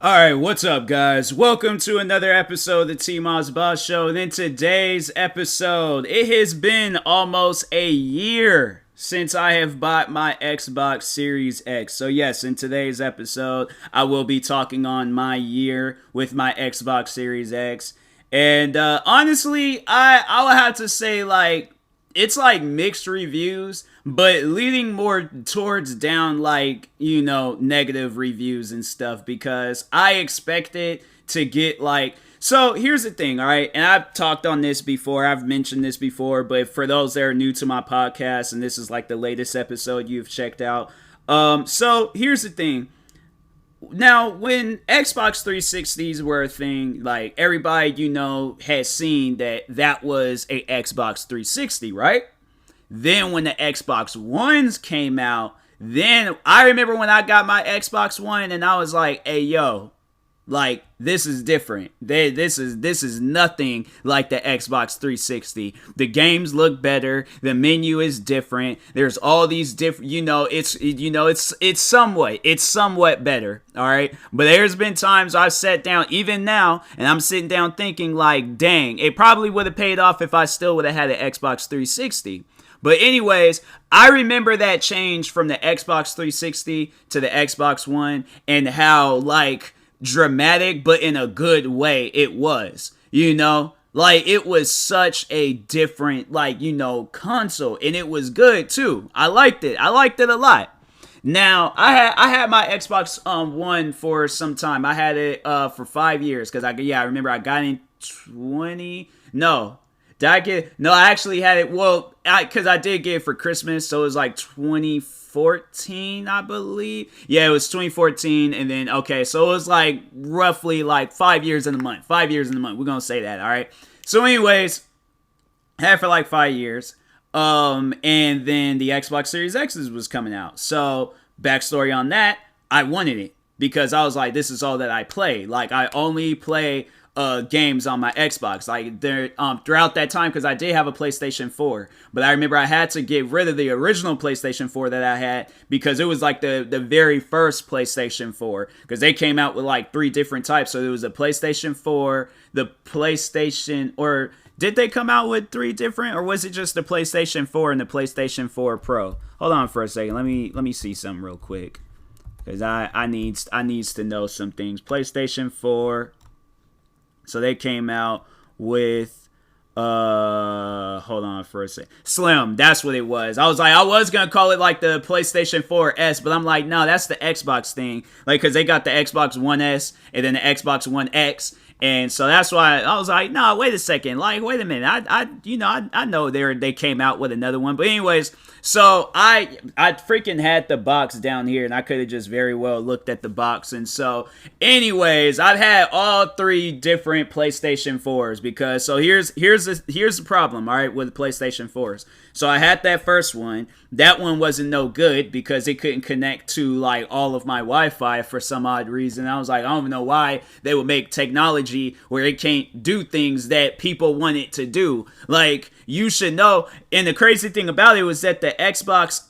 Alright, what's up, guys? Welcome to another episode of the TMossBoss Show. And in today's episode, it has been almost a year since I have bought my Xbox Series X. So yes, in today's episode, I will be talking on my year with my Xbox Series X. And honestly, I would have to say, it's like mixed reviews, but leading more towards down negative reviews and stuff, because I expected to get so here's the thing, all right? And I've talked on this before, I've mentioned this before, but for those that are new to my podcast and this is like the latest episode you've checked out, so here's the thing. Now, when Xbox 360s were a thing, everybody, has seen that was a Xbox 360, right? Then when the Xbox Ones came out, then I remember when I got my Xbox One and I was like, hey, yo, this is different. This is nothing like the Xbox 360. The games look better. The menu is different. There's all these different, it's somewhat better. All right. But there's been times I've sat down, even now, and I'm sitting down thinking dang, it probably would have paid off if I still would have had an Xbox 360. But anyways, I remember that change from the Xbox 360 to the Xbox One and how dramatic, but in a good way it was, it was such a different, console, and it was good too. I liked it a lot. Now, I had my Xbox One for some time. I had it for 5 years, because I remember I got in I actually had it, because I did get it for Christmas, so it was 2014, I believe. Yeah, it was 2014, and then, okay, so it was roughly 5 years in a month. 5 years in a month, we're gonna say that, alright? So anyways, had it for 5 years, and then the Xbox Series X was coming out. So, backstory on that, I wanted it, because I was like, this is all that I play. I only play games on my Xbox, throughout that time, because I did have a PlayStation 4, but I remember I had to get rid of the original PlayStation 4 that I had, because it was the very first PlayStation 4, because they came out with 3 different types. So there was a PlayStation 4, the PlayStation, or did they come out with 3 different, or was it just the PlayStation 4 and the PlayStation 4 Pro? Hold on for a second, let me see something real quick, because I needs to know some things. PlayStation 4. So they came out with, hold on for a second. Slim, that's what it was. I was going to call it the PlayStation 4S, but I'm no, that's the Xbox thing. Because they got the Xbox One S and then the Xbox One X. And so that's why I was no, wait a second. Wait a minute. I know they came out with another one. But anyways, so I freaking had the box down here, and I could have just very well looked at the box. And so anyways, I've had all 3 different PlayStation 4s, because so here's the problem, all right, with the PlayStation 4s. So I had that first one. That one wasn't no good, because it couldn't connect to all of my Wi-Fi for some odd reason. I was I don't know why they would make technology where it can't do things that people want it to do. You should know. And the crazy thing about it was that the Xbox,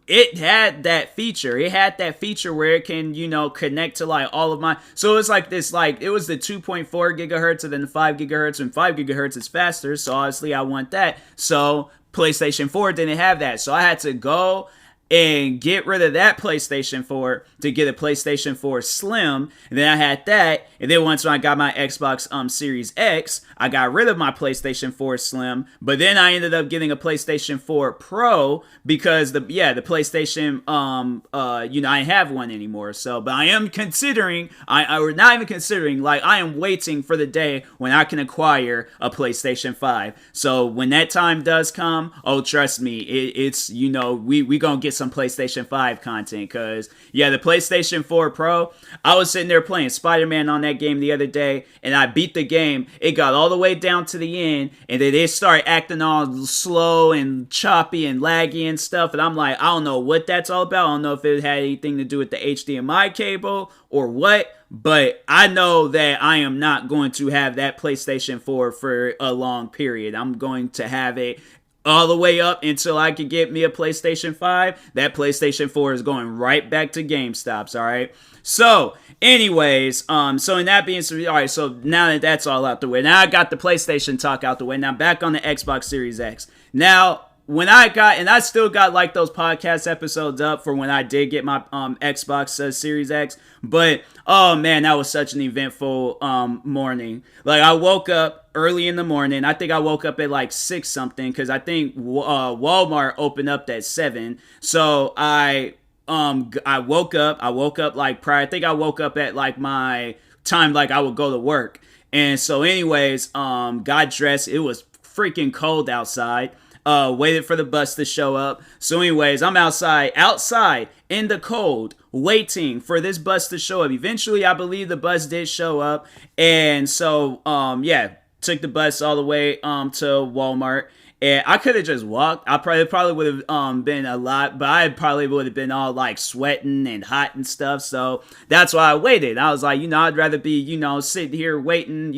it had that feature. It had that feature where it can, connect to all of my. So it's this, it was the 2.4 gigahertz and then the 5 gigahertz, and 5 gigahertz is faster. So obviously I want that. So PlayStation 4 didn't have that. So I had to go and get rid of that PlayStation 4 to get a PlayStation 4 Slim. And then I had that. And then once I got my Xbox Series X, I got rid of my PlayStation 4 Slim. But then I ended up getting a PlayStation 4 Pro, because the PlayStation, I didn't have one anymore. So, but I am considering, or not even considering, I am waiting for the day when I can acquire a PlayStation 5. So when that time does come, oh, trust me, it's, we gonna get some PlayStation 5 content, because the PlayStation 4 Pro, I was sitting there playing Spider-Man on that game the other day, and I beat the game. It got all the way down to the end, and then it started acting all slow and choppy and laggy and stuff, and I'm I don't know what that's all about. I don't know if it had anything to do with the HDMI cable or what, but I know that I am not going to have that PlayStation 4 for a long period. I'm going to have it all the way up until I could get me a PlayStation 5. That PlayStation 4 is going right back to GameStop's, all right? So, anyways, so in that being said, all right, so now that that's all out the way, now I got the PlayStation talk out the way, now back on the Xbox Series X. Now, when I got, and I still got like those podcast episodes up for when I did get my Xbox Series X, but oh man, that was such an eventful morning. Like I woke up early in the morning. I think I woke up at like 6 something because I think Walmart opened up at 7. So I woke up like prior. I think I woke up at like my time, like I would go to work. And so anyways, got dressed. It was freaking cold outside. Waited for the bus to show up. So anyways, I'm outside in the cold, waiting for this bus to show up. Eventually, I believe the bus did show up. And so, yeah, took the bus all the way to Walmart. And I could have just walked. I probably would have been a lot, but I probably would have been all like sweating and hot and stuff. So that's why I waited. I was like, I'd rather be, sitting here waiting.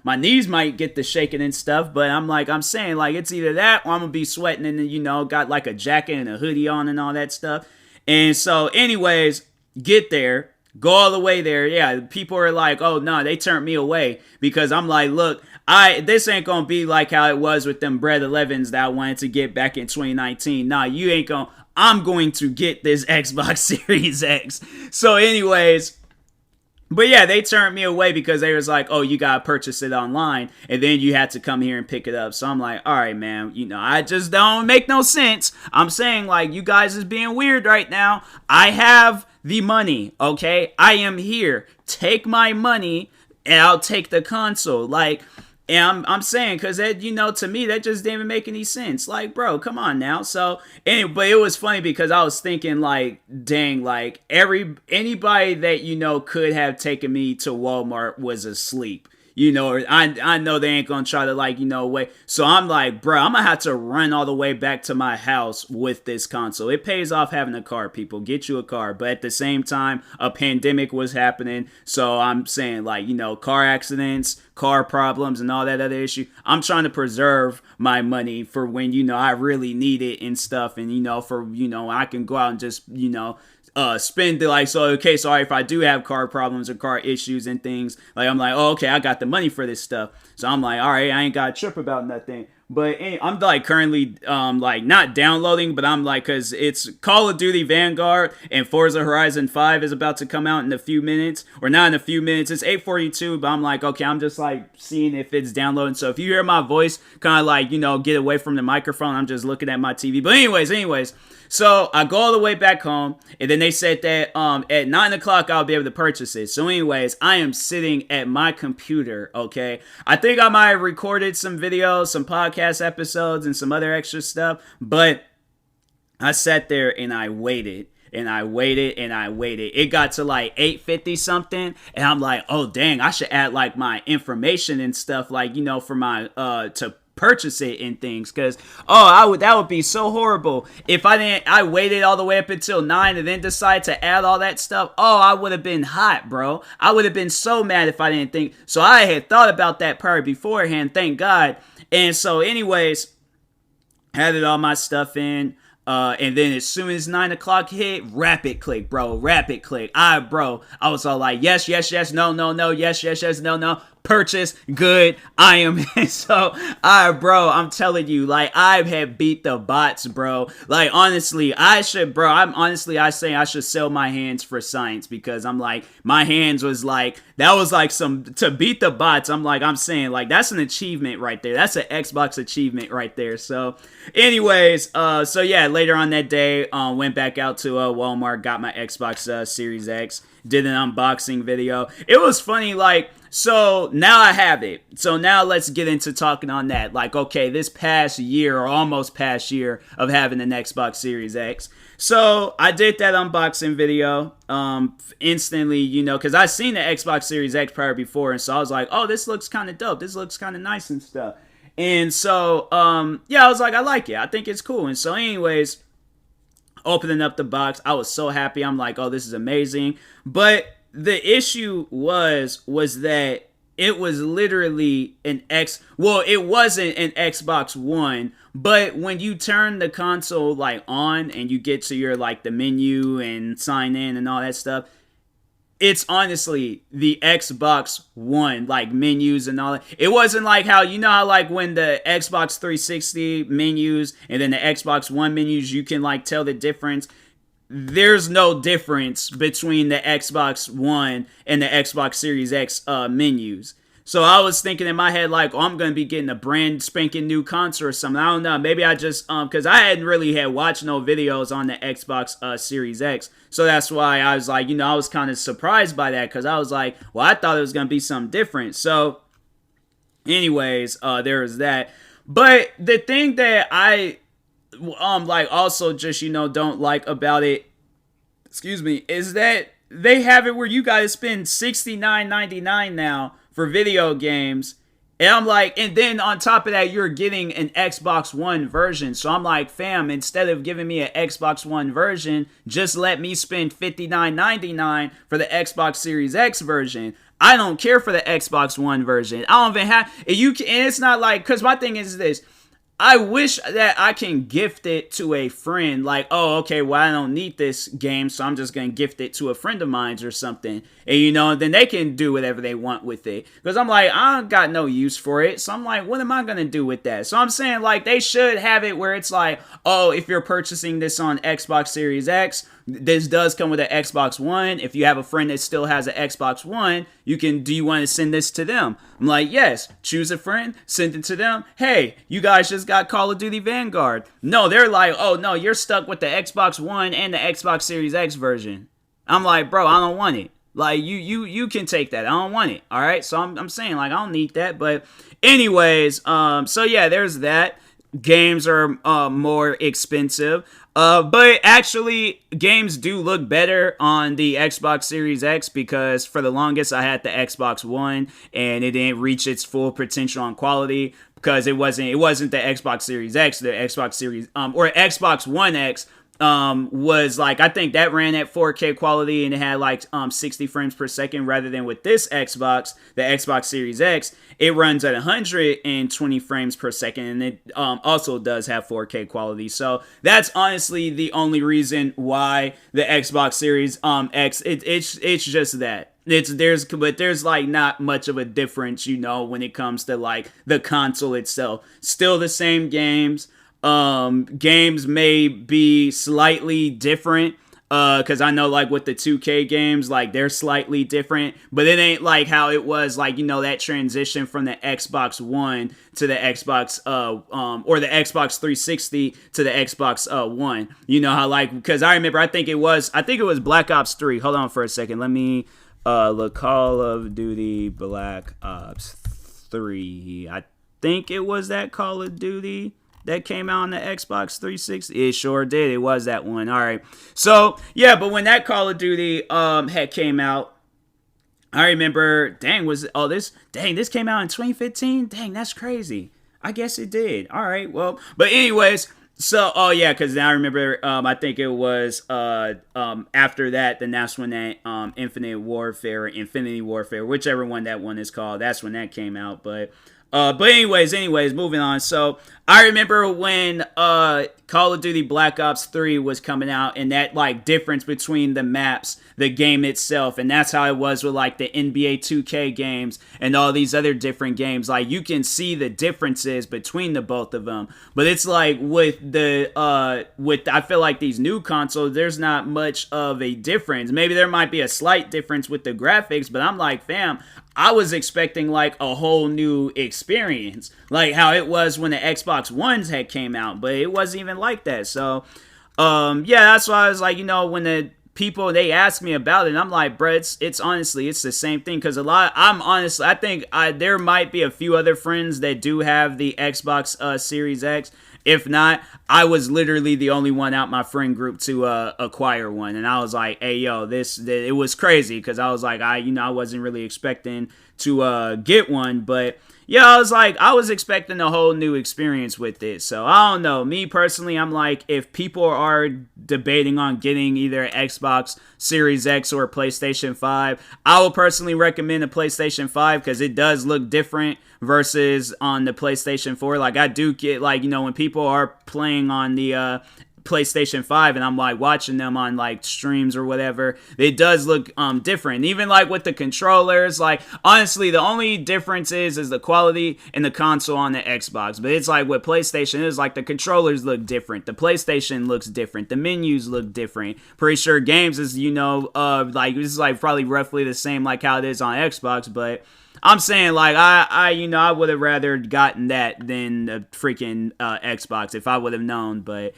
My knees might get the shaking and stuff, but I'm saying like it's either that or I'm gonna be sweating and then got like a jacket and a hoodie on and all that stuff. And so, anyways, get there. Go all the way there. Yeah, people are like, oh no, they turned me away because I'm like, look, this ain't gonna be like how it was with them Bread 11s that I wanted to get back in 2019. Nah, you ain't gonna. I'm going to get this Xbox Series X. So, anyways. But yeah, they turned me away because they was like, oh, you gotta purchase it online, and then you had to come here and pick it up. So I'm like, all right, man, I just don't make no sense. I'm saying, like, you guys is being weird right now. I have the money, okay? I am here. Take my money, and I'll take the console. Like, and I'm saying, because that, to me, that just didn't even make any sense. Like, bro, come on now. So, anyway, but it was funny because I was thinking, like, dang, like, anybody that, could have taken me to Walmart was asleep. Or I know they ain't gonna try to, like, wait. So I'm like, bro, I'm gonna have to run all the way back to my house with this console. It pays off having a car, people. Get you a car. But at the same time, a pandemic was happening. So I'm saying, like, car accidents, car problems, and all that other issue. I'm trying to preserve my money for when, I really need it and stuff. And, for, I can go out and just, spend it like, so okay, sorry, if I do have car problems or car issues and things, like I'm like, oh, okay, I got the money for this stuff. So I'm like, all right, I ain't got to trip about nothing. But I'm like currently like not downloading, but I'm like, because it's Call of Duty Vanguard and Forza Horizon 5 is about to come out in a few minutes, or not in a few minutes. It's 8:42, but I'm like, okay, I'm just like seeing if it's downloading. So if you hear my voice kind of like, get away from the microphone, I'm just looking at my TV. But anyways, so I go all the way back home, and then they said that at 9 o'clock I'll be able to purchase it. So anyways, I am sitting at my computer, okay? I think I might have recorded some videos, some podcast episodes, and some other extra stuff, but I sat there and I waited. And I waited and I waited. It got to like 8:50 something, and I'm like, oh dang, I should add like my information and stuff, like, for my to purchase it and things, because that would be so horrible if I waited all the way up until 9 and then decide to add all that stuff. I would have been hot, bro. I would have been so mad if I didn't think. So I had thought about that part beforehand, thank God. And so anyways, added all my stuff in. And then as soon as 9 o'clock hit, rapid click, bro, rapid click. I was all like, yes, no, yes, no. Purchase, good, I am. So, bro, I'm telling you, like, I have beat the bots, bro. Like, honestly, I say I should sell my hands for science, because I'm like, my hands was like, that was like to beat the bots. I'm saying, like, that's an achievement right there. That's an Xbox achievement right there. So, anyways, so yeah, later on that day, went back out to Walmart, got my Xbox Series X, did an unboxing video. It was funny, like, so now I have it. So now let's get into talking on that. Like, okay, this past year or almost past year of having an Xbox Series X. So I did that unboxing video instantly, because I seen the Xbox Series X prior before. And so I was like, oh, this looks kind of dope. This looks kind of nice and stuff. And so, yeah, I was like, I like it. I think it's cool. And so anyways, opening up the box, I was so happy. I'm like, oh, this is amazing. But the issue was that it was literally it wasn't an Xbox One, but when you turn the console like on and you get to your like the menu and sign in and all that stuff, it's honestly the Xbox One, like menus and all that. It wasn't like how, you know how like when the Xbox 360 menus and then the Xbox One menus, you can like tell the difference. There's no difference between the Xbox One and the Xbox Series X menus. So I was thinking in my head like, oh, I'm going to be getting a brand spanking new console or something. I don't know. Maybe I just, because I hadn't really had watched no videos on the Xbox Series X. So that's why I was like, I was kind of surprised by that, because I was like, well, I thought it was going to be something different. So anyways, there was that. But the thing that I like also just don't like about it, is that they have it where you guys spend $69.99 now for video games, and I'm like, and then on top of that, you're getting an Xbox One version. So I'm like, fam, instead of giving me an Xbox One version, just let me spend $59.99 for the Xbox Series X version. I don't care for the Xbox One version. I don't even have and it's not like, because my thing is this. I wish that I can gift it to a friend, like, oh, okay, well, I don't need this game, so I'm just going to gift it to a friend of mine or something, and, then they can do whatever they want with it, because I'm like, I don't got no use for it, so I'm like, what am I going to do with that? So I'm saying, like, they should have it where it's like, oh, if you're purchasing this on Xbox Series X, this does come with an Xbox One. If you have a friend that still has an Xbox One, do you want to send this to them? I'm like, yes, choose a friend, send it to them. Hey, you guys just got Call of Duty Vanguard. No, they're like, oh no, you're stuck with the Xbox One and the Xbox Series X version. I'm like, bro, I don't want it. Like, you can take that. I don't want it. All right. So I'm saying, like, I don't need that. But anyways, so yeah, there's that. Games are more expensive. But actually, games do look better on the Xbox Series X, because for the longest I had the Xbox One and it didn't reach its full potential on quality, because it wasn't the Xbox Series X, the Xbox Series or Xbox One X was like, I think that ran at 4K quality and it had like 60 frames per second, rather than with this Xbox, the Xbox Series X, it runs at 120 frames per second, and it also does have 4K quality. So that's honestly the only reason why the Xbox Series X, it's just that. There's like not much of a difference, when it comes to like the console itself. Still the same games. Games may be slightly different, because I know like with the 2K games, like they're slightly different, but it ain't like how it was like, that transition from the Xbox One to the Xbox, or the Xbox 360 to the Xbox, One, how like, because I remember, I think it was Black Ops 3. Hold on for a second. Let me, look, Call of Duty Black Ops 3. I think it was that Call of Duty that came out on the Xbox 360. It sure did. It was that one. All right. So, yeah, but when that Call of Duty had came out, I remember, this came out in 2015? Dang, that's crazy. I guess it did. All right. Well, but anyways, so, oh yeah, because I remember, I think it was after that, then that's when that Infinity Warfare, whichever one that one is called, that's when that came out. But anyways, moving on. So I remember when Call of Duty Black Ops 3 was coming out, and that like difference between the maps, the game itself, and that's how it was with like the NBA 2K games and all these other different games. Like you can see the differences between the both of them. But it's like with I feel like these new consoles, there's not much of a difference. Maybe there might be a slight difference with the graphics, but I'm like, fam, I was expecting like a whole new experience, like how it was when the Xbox Ones had came out, but it wasn't even like that. So, yeah, that's why I was like, when the people, they ask me about it, and I'm like, bro, it's honestly, it's the same thing, because I think there might be a few other friends that do have the Xbox Series X. If not, I was literally the only one out my friend group to acquire one, and I was like, hey, yo, it was crazy, because I was like, I wasn't really expecting to get one. But yeah, I was expecting a whole new experience with it. So I don't know. Me personally, I'm like, if people are debating on getting either an Xbox Series X or a PlayStation 5, I would personally recommend a PlayStation 5 because it does look different versus on the PlayStation 4. Like, I do get, like, when people are playing on the PlayStation 5 and I'm like watching them on like streams or whatever, it does look different. Even like with the controllers, like honestly the only difference is the quality in the console on the Xbox. But it's like with PlayStation, it's like the controllers look different, the PlayStation looks different, the menus look different. Pretty sure games is like this is like probably roughly the same like how it is on Xbox. But I'm saying, like, I would have rather gotten that than the freaking Xbox if I would have known. But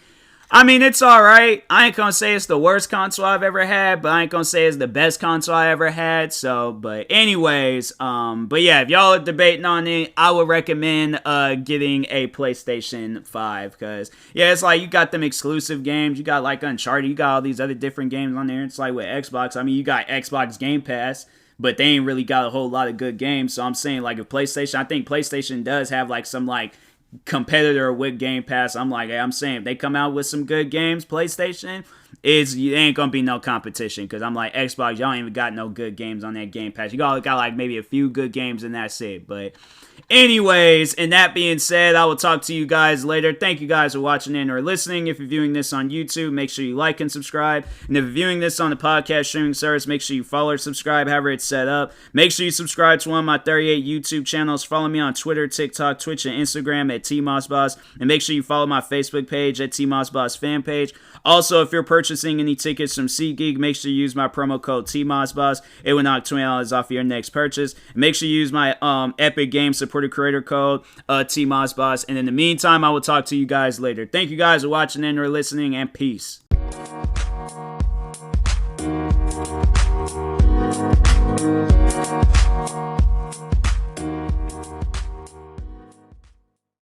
I mean, it's alright. I ain't gonna say it's the worst console I've ever had, but I ain't gonna say it's the best console I ever had. So, but anyways, but yeah, if y'all are debating on it, I would recommend getting a PlayStation 5, because yeah, it's like you got them exclusive games, you got like Uncharted, you got all these other different games on there. It's like with Xbox, I mean, you got Xbox Game Pass, but they ain't really got a whole lot of good games. So I'm saying, like, if PlayStation, I think PlayStation does have like some like competitor with Game Pass. I'm saying if they come out with some good games, PlayStation ain't gonna be no competition, because I'm like, Xbox, y'all ain't even got no good games on that Game Pass. You got like maybe a few good games and that's it. But anyways, and that being said, I will talk to you guys later. Thank you guys for watching in or listening. If you're viewing this on YouTube, make sure you like and subscribe. And if you're viewing this on the podcast streaming service, make sure you follow or subscribe, however it's set up. Make sure you subscribe to one of my 38 YouTube channels. Follow me on Twitter, TikTok, Twitch, and Instagram at TMossBoss. And make sure you follow my Facebook page at TMossBoss fan page. Also, if you're purchasing any tickets from SeatGeek, make sure you use my promo code TMossBoss. It will knock $20 off your next purchase. And make sure you use my Epic Games Supported Creator code TMossBoss. And in the meantime, I will talk to you guys later. Thank you guys for watching and or listening, and peace.